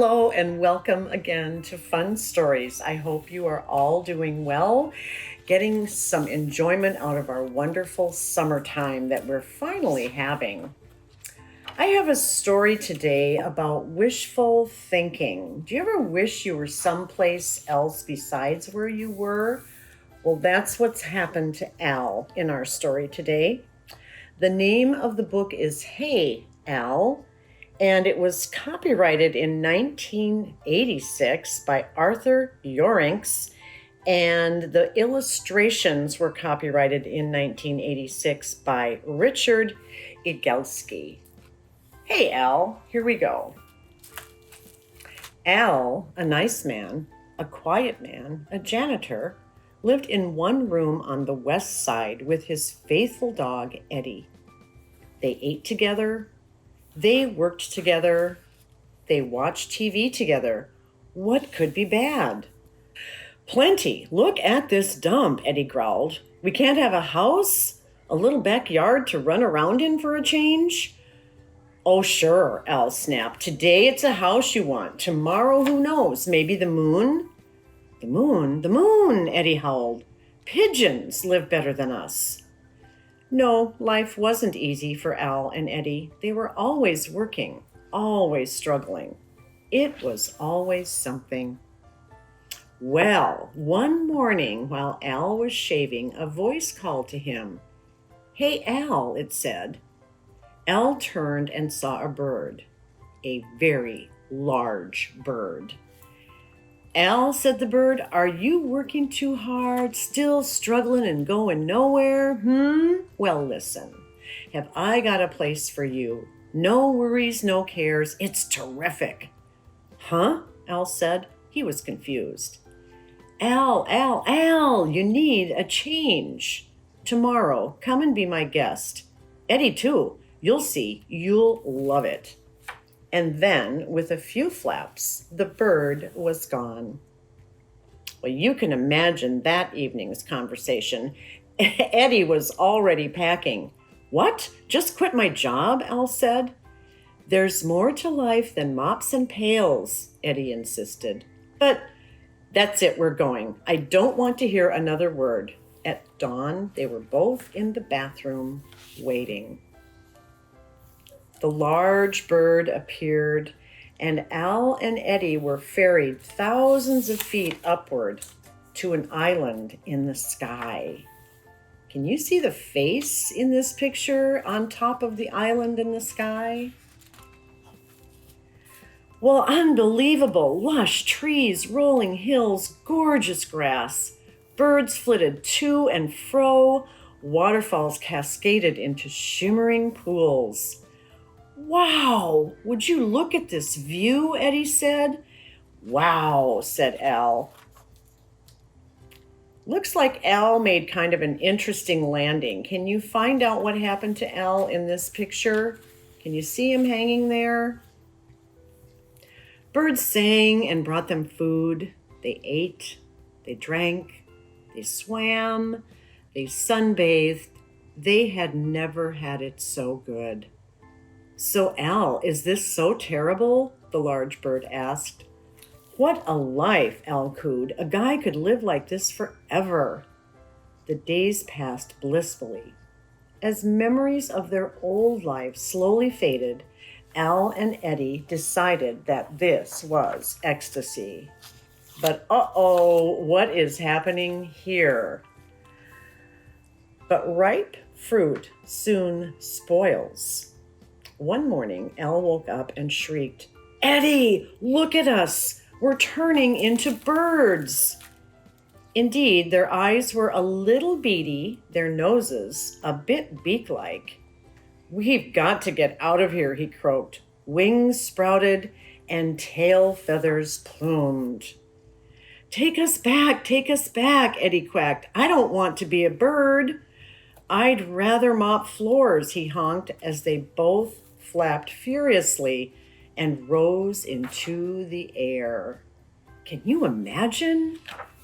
Hello and welcome again to Fun Stories. I hope you are all doing well, getting some enjoyment out of our wonderful summertime that we're finally having. I have a story today about wishful thinking. Do you ever wish you were someplace else besides where you were? Well, that's what's happened to Al in our story today. The name of the book is Hey, Al, and it was copyrighted in 1986 by Arthur Yorinks, and the illustrations were copyrighted in 1986 by Richard Igelski. Hey, Al, here we go. Al, a nice man, a quiet man, a janitor, lived in one room on the west side with his faithful dog, Eddie. They ate together. They worked together. They watched TV together. What could be bad? Plenty. Look at this dump, Eddie growled. We can't have a house? A little backyard to run around in for a change? Oh, sure, Al snapped. Today it's a house you want. Tomorrow, who knows? Maybe the moon? The moon, Eddie howled. Pigeons live better than us. No, life wasn't easy for Al and Eddie. They were always working, always struggling. It was always something. Well, one morning while Al was shaving, a voice called to him. Hey, Al, it said. Al turned and saw a bird, a very large bird. Al, said the bird, are you working too hard, still struggling and going nowhere? Well, listen, have I got a place for you? No worries, no cares. It's terrific. Huh? Al said. He was confused. Al, you need a change. Tomorrow, come and be my guest. Eddie, too. You'll see. You'll love it. And then, with a few flaps, the bird was gone. Well, you can imagine that evening's conversation. Eddie was already packing. What? Just quit my job? Al said. There's more to life than mops and pails, Eddie insisted. But that's it, we're going. I don't want to hear another word. At dawn, they were both in the bathroom waiting. The large bird appeared, and Al and Eddie were ferried thousands of feet upward to an island in the sky. Can you see the face in this picture on top of the island in the sky? Well, unbelievable. Lush trees, rolling hills, gorgeous grass. Birds flitted to and fro. Waterfalls cascaded into shimmering pools. Wow, would you look at this view, Eddie said. Wow, said Al. Looks like Al made kind of an interesting landing. Can you find out what happened to Al in this picture? Can you see him hanging there? Birds sang and brought them food. They ate, they drank, they swam, they sunbathed. They had never had it so good. So, Al, is this so terrible? The large bird asked. What a life, Al cooed. A guy could live like this forever. The days passed blissfully. As memories of their old life slowly faded, Al and Eddie decided that this was ecstasy. But what is happening here? But ripe fruit soon spoils. One morning, Al woke up and shrieked, Eddie, look at us! We're turning into birds! Indeed, their eyes were a little beady, their noses a bit beak-like. We've got to get out of here, he croaked. Wings sprouted and tail feathers plumed. Take us back, Eddie quacked. I don't want to be a bird. I'd rather mop floors, he honked as they both flapped furiously and rose into the air. Can you imagine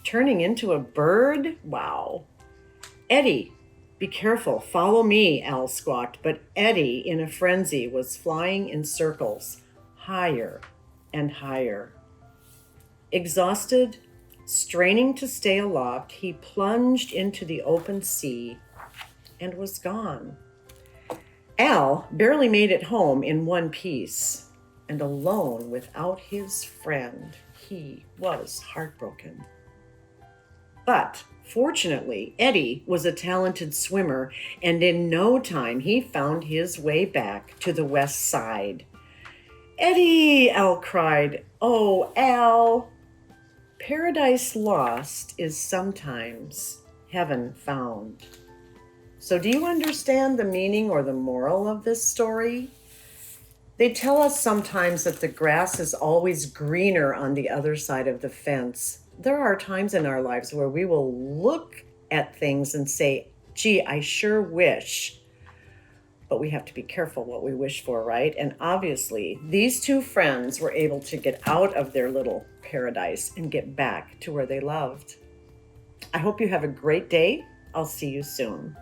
turning into a bird? Wow. Eddie, be careful, follow me, Al squawked, but Eddie, in a frenzy, was flying in circles, higher and higher. Exhausted, straining to stay aloft, he plunged into the open sea and was gone. Al barely made it home in one piece, and alone without his friend, he was heartbroken. But fortunately, Eddie was a talented swimmer, and in no time he found his way back to the west side. "Eddie!" Al cried. "Oh, Al!" Paradise lost is sometimes heaven found. So do you understand the meaning or the moral of this story? They tell us sometimes that the grass is always greener on the other side of the fence. There are times in our lives where we will look at things and say, gee, I sure wish. But we have to be careful what we wish for, right? And obviously, these two friends were able to get out of their little paradise and get back to where they loved. I hope you have a great day. I'll see you soon.